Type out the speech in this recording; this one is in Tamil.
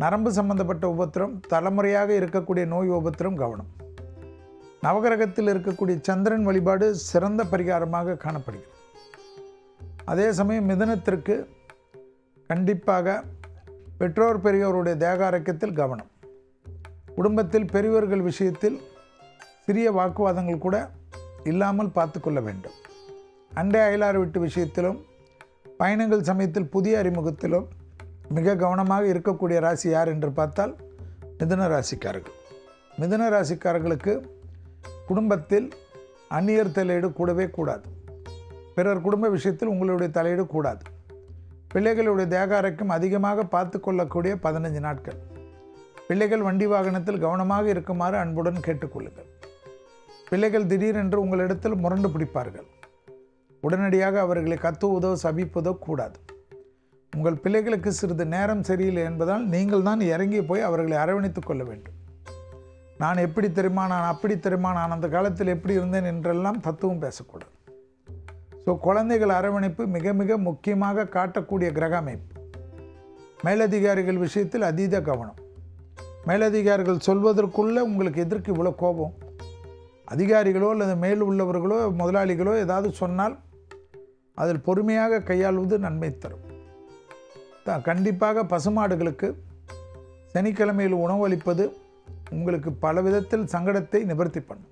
நரம்பு சம்பந்தப்பட்ட உபத்திரம், தலைமுறையாக இருக்கக்கூடிய நோய் உபத்திரம் கவனம். நவகிரகத்தில் இருக்கக்கூடிய சந்திரன் வழிபாடு சிறந்த பரிகாரமாக காணப்படுகிறது. அதே சமயம் மிதுனத்திற்கு கண்டிப்பாக பெற்றோர் பெரியோருடைய தேக ஆரோக்கியத்தில் கவனம். குடும்பத்தில் பெரியவர்கள் விஷயத்தில் சிறிய வாக்குவாதங்கள் கூட இல்லாமல் பார்த்து கொள்ள வேண்டும். அண்டை அயலார் வீட்டு விஷயத்திலும் பயணங்கள் சமயத்தில் புதிய அறிமுகத்திலும் மிக கவனமாக இருக்கக்கூடிய ராசி யார் என்று பார்த்தால் மிதுன ராசிக்காரர்கள். மிதுன ராசிக்காரர்களுக்கு குடும்பத்தில் அந்நியர் தலையீடு கூடவே கூடாது. பிறர் குடும்ப விஷயத்தில் உங்களுடைய தலையீடு கூடாது. பிள்ளைகளுடைய தேக ஆரோக்கியம் அதிகமாக பார்த்து கொள்ளக்கூடிய 15 நாட்கள். பிள்ளைகள் வண்டி வாகனத்தில் கவனமாக இருக்குமாறு அன்புடன் கேட்டுக்கொள்ளுங்கள். பிள்ளைகள் திடீரென்று உங்களிடத்தில் முரண்டு பிடிப்பார்கள். உடனடியாக அவர்களை கத்துவதோ சபிப்பதோ கூடாது. உங்கள் பிள்ளைகளுக்கு சிறிது நேரம் சரியில்லை என்பதால் நீங்கள் தான் இறங்கி போய் அவர்களை அரவணைத்து கொள்ள வேண்டும். நான் எப்படி தெரியுமா, நான் அப்படி தெரியுமா, நான் அந்த காலத்தில் எப்படி இருந்தேன் என்றெல்லாம் தத்துவம் பேசக்கூடாது. ஸோ குழந்தைகள் அரவணைப்பு மிக மிக முக்கியமாக காட்டக்கூடிய கிரக அமைப்பு. மேலதிகாரிகள் விஷயத்தில் அதீத கவனம். மேலதிகாரிகள் சொல்வதற்குள்ளே உங்களுக்கு எதற்கு இவ்வளோ கோபம்? அதிகாரிகளோ அல்லது மேல் உள்ளவர்களோ முதலாளிகளோ ஏதாவது சொன்னால் அதில் பொறுமையாக கையாள்வது நன்மை தரும். கண்டிப்பாக பசுமாடுகளுக்கு சனிக்கிழமையில் உணவு அளிப்பது உங்களுக்கு பல விதத்தில் சங்கடத்தை நிவர்த்தி பண்ணும்.